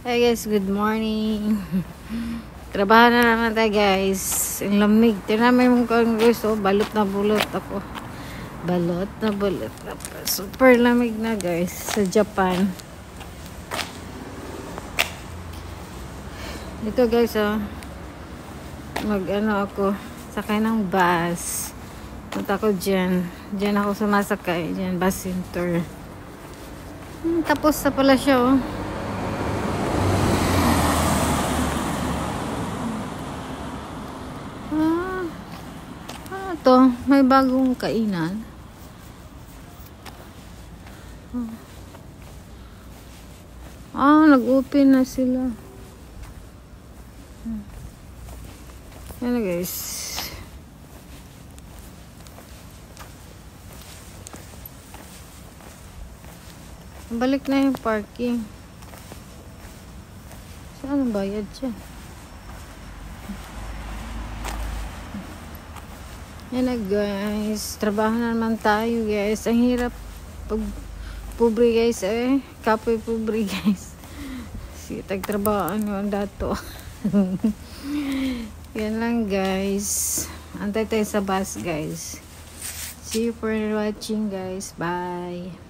Hey guys, good morning. Trabaho na naman tayo guys. Ang lamig. Tinamay mong kong gusto. Balot na bulot ako. Balot na bulot ako. Super lamig na guys sa Japan. Ito guys ako. Sakay ng bus. Punta ko dyan. Dyan ako sumasakay. Dyan bus center. Tapos na pala siya Ito, may bagong kainan. Nag-open na sila. Yan guys. Balik na yung parking. Saan ang bayad siya? Yan na guys, trabaho na naman tayo guys. Ang hirap pag pobre guys kapoy pobre guys. Sige, tagtrabaho ang dato. Yan lang guys. Antay tayo sa bus guys. See you for watching guys. Bye.